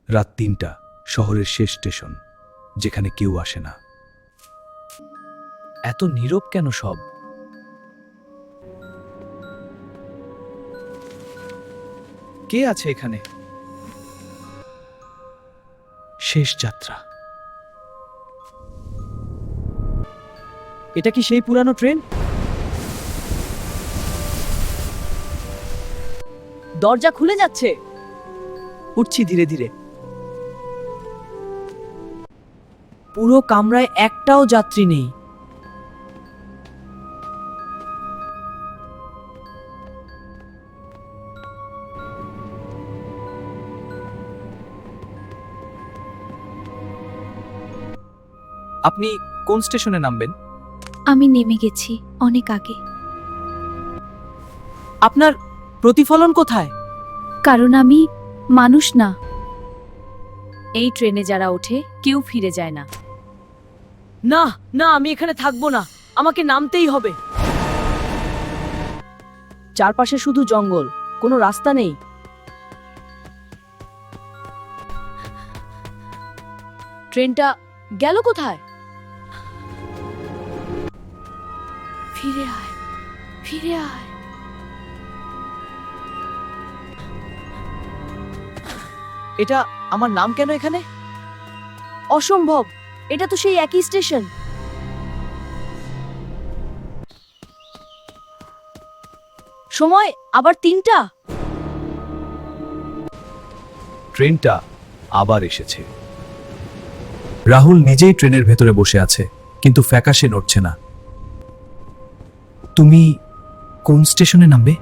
রাত ৩টা, শহরের শেষ স্টেশন, যেখানে কেউ আসে না। এত নীরব কেন সব? কে আছে এখানে? শেষ যাত্রা। এটা কি সেই পুরানো ট্রেন? দরজা খুলে যাচ্ছে। উঠছি ধীরে ধীরে। পুরো কামরায় একটাও যাত্রী নেই। আপনি কোন স্টেশনে নামবেন? আমি নেমে গেছি অনেক আগে, আপনার প্রতিফলন কোথায়? কারণ আমি মানুষ না। এই ট্রেনে যারা ওঠে কেউ ফিরে যায় না। না না, আমি এখানে থাকবো না, আমাকে নামতেই হবে। চারপাশে শুধু জঙ্গল, কোনো রাস্তা নেই। ট্রেনটা গেল কোথায়? ফিরে আয়, ফিরে আয়। এটা আমার নাম কেন এখানে? অসম্ভব, এটা তো সেই একই স্টেশন। সময় আবার ৩টা। ট্রেনটা আবার এসেছে। রাহুল নিজেই ট্রেনের ভেতরে বসে আছে, কিন্তু ফ্যাকাশে নড়ছে না। তুমি কোন স্টেশনে নামবে?